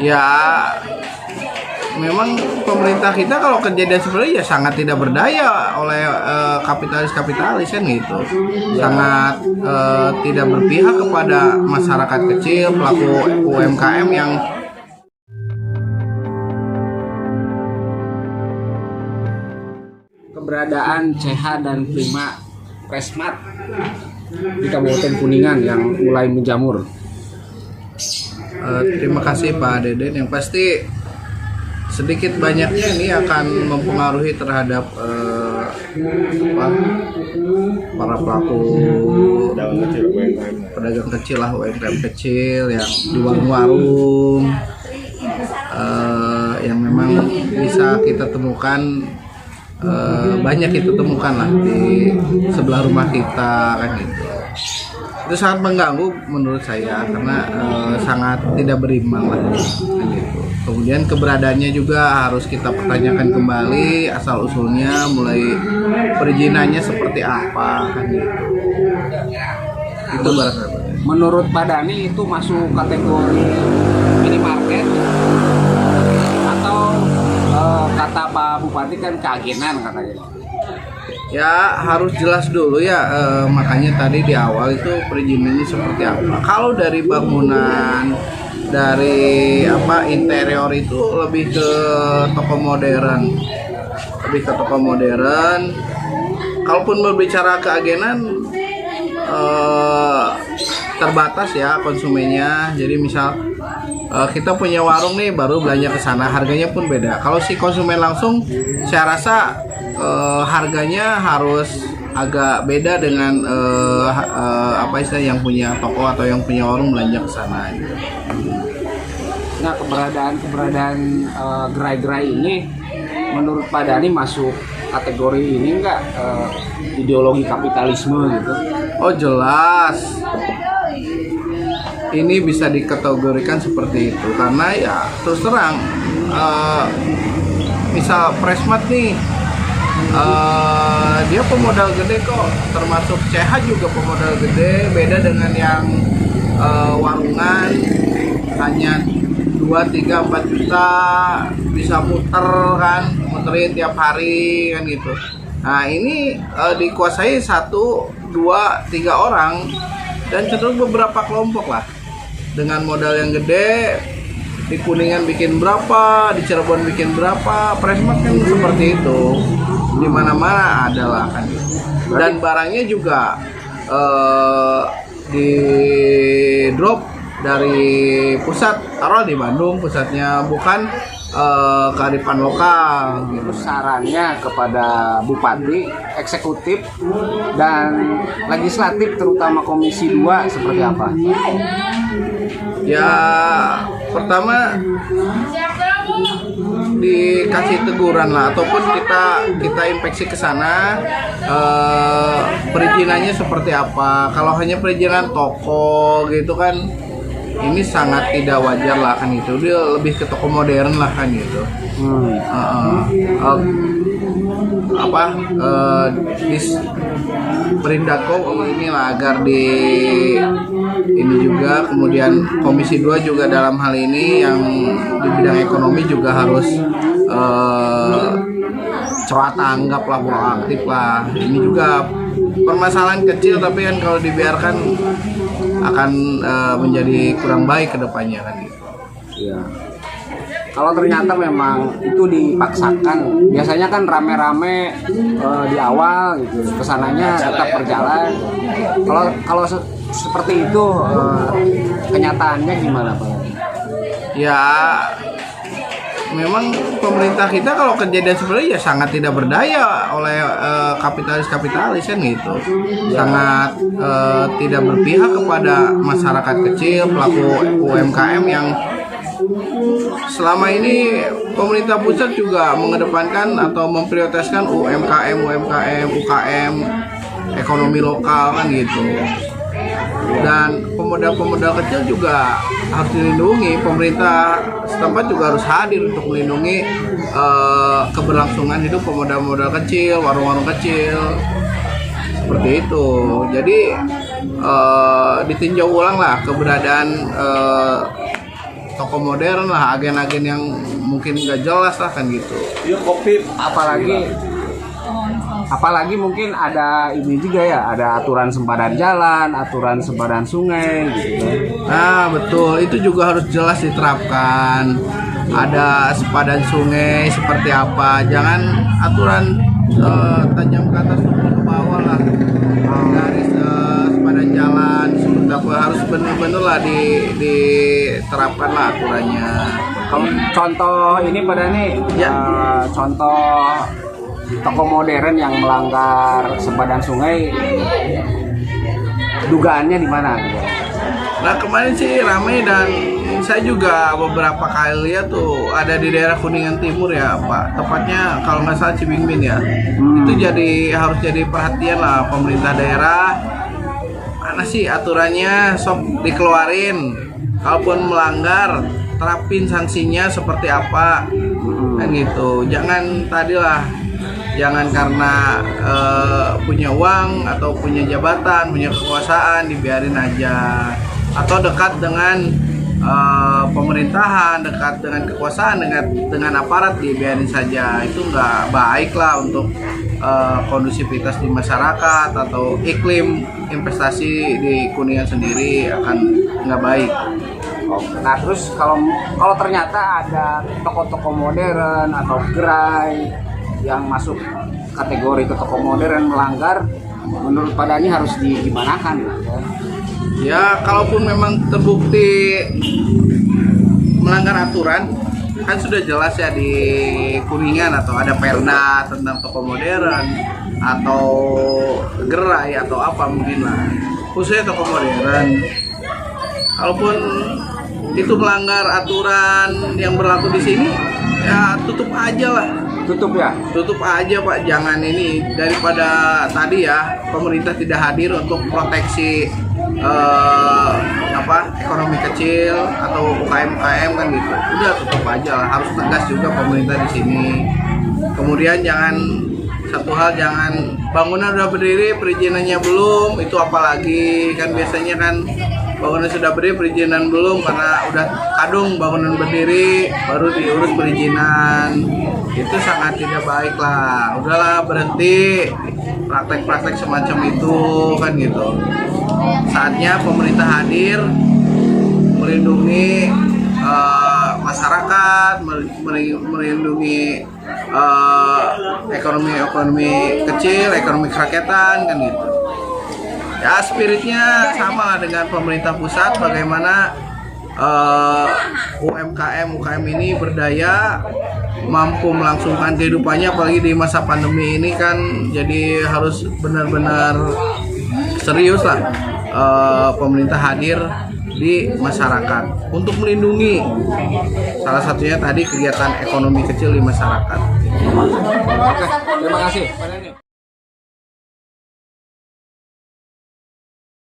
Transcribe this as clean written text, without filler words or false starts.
Ya, memang pemerintah kita kalau kejadian seperti ya sangat tidak berdaya oleh kapitalis-kapitalis kan gitu. Sangat tidak berpihak kepada masyarakat kecil, pelaku UMKM yang keberadaan CH dan Prima Presmat di Kabupaten Kuningan yang mulai menjamur. Terima kasih Pak Deden. Yang pasti sedikit banyaknya ini akan mempengaruhi terhadap para pelaku pedagang kecil lah, UMKM kecil yang di warung-warung yang memang bisa kita temukan, banyak kita temukan lah di sebelah rumah kita kan gitu. Itu sangat mengganggu menurut saya karena sangat tidak berimbang lah kan gitu. Kemudian keberadaannya juga harus kita pertanyakan kembali asal usulnya, mulai perizinannya seperti apa kan gitu. Itu barangkali. Menurut Pak Dani itu masuk kategori minimarket atau kata Pak Bupati kan keagenan katanya. Ya harus jelas dulu ya, makanya tadi di awal itu perizinannya seperti apa. Kalau dari bangunan, dari interior itu lebih ke toko modern, Kalaupun berbicara keagenan terbatas ya konsumennya. Jadi misal kita punya warung nih, baru belanja ke sana, harganya pun beda. Kalau si konsumen langsung, saya rasa harganya harus agak beda dengan yang punya toko atau yang punya warung belanja ke sana gitu. Nah, keberadaan gerai-gerai ini menurut Pak Dani masuk kategori ini enggak ideologi kapitalisme gitu? Oh jelas, ini bisa dikategorikan seperti itu karena ya terus terang, misal Presmat nih, dia pemodal gede kok, termasuk CH juga pemodal gede, beda dengan yang warungan hanya 2, 3, 4 juta bisa muterin tiap hari kan gitu. Nah ini dikuasai 1, 2, 3 orang dan cenderung beberapa kelompok lah dengan modal yang gede. Di Kuningan bikin berapa, di Cirebon bikin berapa, Presmat kan seperti itu, di mana-mana ada lah kan. Dan barangnya juga di drop dari pusat, taruh di Bandung pusatnya, bukan kearifan lokal gitu. Sarannya kepada Bupati, eksekutif, dan legislatif terutama Komisi 2 seperti apa? Ya pertama dikasih teguran lah, ataupun kita inspeksi ke sana, perizinannya seperti apa. Kalau hanya perizinan toko gitu kan, ini sangat tidak wajar lah kan gitu. Dia lebih ke toko modern lah kan gitu. Perindako inilah agar ini juga, kemudian Komisi 2 juga dalam hal ini yang di bidang ekonomi juga harus coba tanggap lah, proaktif lah. Ini juga permasalahan kecil tapi kan kalau dibiarkan akan menjadi kurang baik ke depannya kan gitu. Iya. Kalau ternyata memang itu dipaksakan, biasanya kan rame-rame di awal gitu, kesananya tetap berjalan. Kalau seperti itu kenyataannya gimana Pak? Ya memang pemerintah kita kalau kejadian seperti ya sangat tidak berdaya oleh kapitalis-kapitalis kan gitu. Sangat tidak berpihak kepada masyarakat kecil, pelaku UMKM yang selama ini pemerintah pusat juga mengedepankan atau memprioritaskan UKM, ekonomi lokal kan gitu. Dan pemodal-pemodal kecil juga harus dilindungi. Pemerintah setempat juga harus hadir untuk melindungi keberlangsungan hidup pemodal-pemodal kecil, warung-warung kecil. Seperti itu. Jadi ditinjau ulang lah keberadaan toko modern lah, agen-agen yang mungkin nggak jelas lah kan gitu. Apalagi mungkin ada ini juga ya, ada aturan sempadan jalan, aturan sempadan sungai gitu. Nah betul, itu juga harus jelas diterapkan. Ada sepadan sungai seperti apa, jangan aturan tajam ke atas turun ke bawah lah. Garis sepadan jalan seperti apa, harus benar-benar lah diterapkan lah aturannya. Kalau contoh ini pada nih, Ya. Contoh toko modern yang melanggar sempadan sungai, dugaannya di mana? Nah kemarin sih ramai dan saya juga beberapa kali lihat tuh ada di daerah Kuningan Timur ya Pak, tepatnya kalau nggak salah Cibingbin ya. Itu harus jadi perhatian lah pemerintah daerah. Mana sih aturannya, sok dikeluarin. Kalaupun melanggar, terapin sanksinya seperti apa, kan gitu. Jangan karena punya uang atau punya jabatan, punya kekuasaan dibiarin aja, atau dekat dengan pemerintahan, dekat dengan kekuasaan, dengan aparat dibiarin saja. Itu nggak baik lah untuk kondusivitas di masyarakat atau iklim investasi di Kuningan sendiri akan nggak baik. Nah terus kalau ternyata ada toko-toko modern atau gerai yang masuk kategori ke toko modern melanggar, menurut Pak Dhani harus digimanakan? Ya, kalaupun memang terbukti melanggar aturan, kan sudah jelas ya di Kuningan atau ada perda tentang toko modern atau gerai atau apa mungkin lah. Khususnya toko modern. Kalaupun itu melanggar aturan yang berlaku di sini, ya tutup aja lah. Tutup ya? Tutup aja Pak, jangan ini, daripada tadi ya pemerintah tidak hadir untuk proteksi ekonomi kecil atau UKM kan gitu. Udah tutup aja lah, harus tegas juga pemerintah di sini. Kemudian jangan bangunan udah berdiri perizinannya belum, itu apalagi kan biasanya kan bangunan sudah berdiri perizinan belum karena udah kadung bangunan berdiri baru diurus perizinan. Itu sangat tidak baik lah. Udahlah, berhenti praktek-praktek semacam itu kan gitu. Saatnya pemerintah hadir melindungi masyarakat, melindungi ekonomi kecil, ekonomi kerakyatan kan gitu. Ya spiritnya sama lah dengan pemerintah pusat, bagaimana UMKM ini berdaya, mampu melangsungkan kehidupannya, apalagi di masa pandemi ini kan, jadi harus benar-benar serius lah pemerintah hadir di masyarakat untuk melindungi salah satunya tadi kegiatan ekonomi kecil di masyarakat. Oke, terima kasih Pak Dhani.